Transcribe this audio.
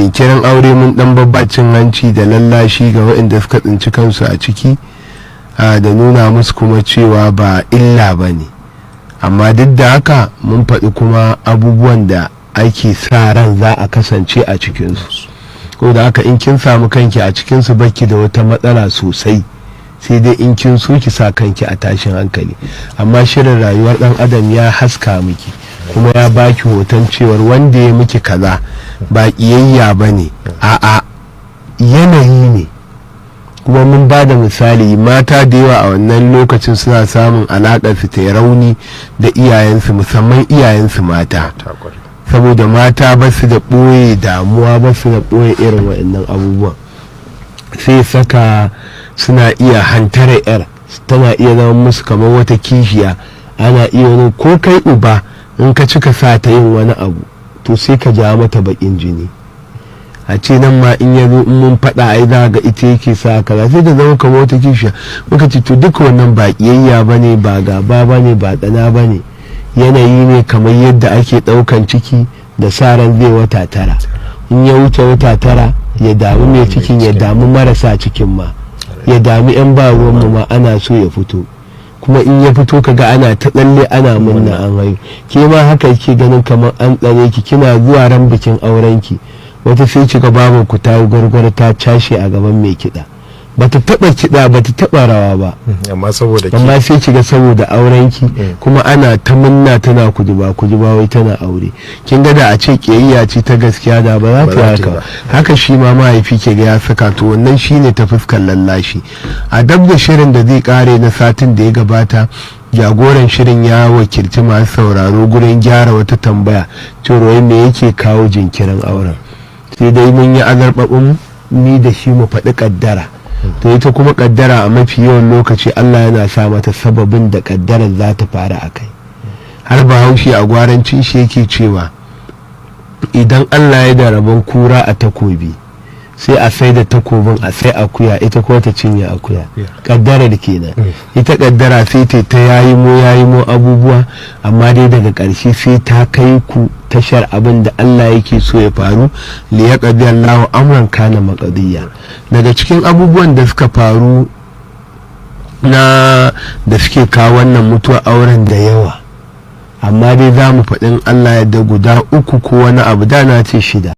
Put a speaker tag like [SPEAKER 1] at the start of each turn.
[SPEAKER 1] jinkirin aure mun dan babbacin hanci da lallashi ga waɗanda suka tsinci kansu a ciki da nuna musu kuma cewa ba illa ba ne, amma duk da haka mun faɗi kuma abubuwan da ake sa ran za a kasance a cikinsu, ko da haka in kin samu kanki a cikinsu baki da wata matsala sosai, sai dai in kin so ki sa kanki a tashin hankali. Amma shirin rayuwar dan adam ya haska miki kuma ya baki hoton cewar wanda ya miki kaza ba kiyayya ba ne, a'a yanayi ne. Kuma mun ba da misali mata da yawa a wannan lokacin suna samun alaƙar su ta rauni da iyayensu, musamman iyayensu mata, saboda mata ba su da ɓoye damuwa, ba su da ɓoye irin waɗannan abubuwan, sai saka suna iya hantara yar, tana iya zama musu kamar wata kishiya. Ana iya wani ko kai uba in ka cika sa ta yin wani abu to sai ka ja mata bakin jini, a ce nan ma in ya zo in mun faɗa ai za ga ita yake sa kaza, sai ta zama kamar wata kishiya. Muka ce to duka wannan ba kiyayya bane, ba gaba bane, ba ɗana bane, yanayi ne kamar yadda ake ɗaukan ciki da sa ran zai wata 9, in ya wuce wata 9 ya damu mai cikin, ya damu marasa cikin ma, ya damu 'yan ba ruwanmu ma ana so ya fito, kuma in ya fito kaga ana ta tsalle ana murna an haihu. Ke ma haka ke ganin kamar an tsare ki, kina zuwa ran bikin aurenki wata sai kiga babu ku ta gwargwar ta cashe a gaban mai kiɗa, bata taba kiɗa bata taba rawa ba, amma sai kiga saboda aurenki kuma ana ta munna tana kujuba wai tana aure. Kin ga da a ce kiyayya ce ta gaskiya da ba za ta haka. Haka shi ma mahaifi ke ga ya saka, to wannan shine ta fuskar lallashi. A dab da shirin da zai kare na satin da ya gabata, jagoran shirin ya wakilci masu sauraro gurin gyara wata tambaya cewa me yake kawo jinkirin auren. Sai dai mun yi azarbabin ni da shi mu faɗi kaddara, to ita kuma kaddara a mafi yawan lokaci Allah yana sa mata sababin da kaddarar za ta fara a kai. Har Bahaushe a gwarancin shi yake cewa idan Allah ya da rabon kura a takobi sai a sai da takobin a sai akuya, ita ko ta cinye akuya. Kaddarar kenan. Ita kaddara sai ta yayi mo abubuwa, amma dai daga ƙarshe sai ta kai ku tashar abin da Allah yake so ya faru, li yaqdi Allahu amran kana maqdiya. Daga cikin abubuwan da suka faru da suke kawo wannan mutuwar auren da yawa, amma dai za mu faɗin Allah ya da guda 3 ko wani abu, da na ce 6.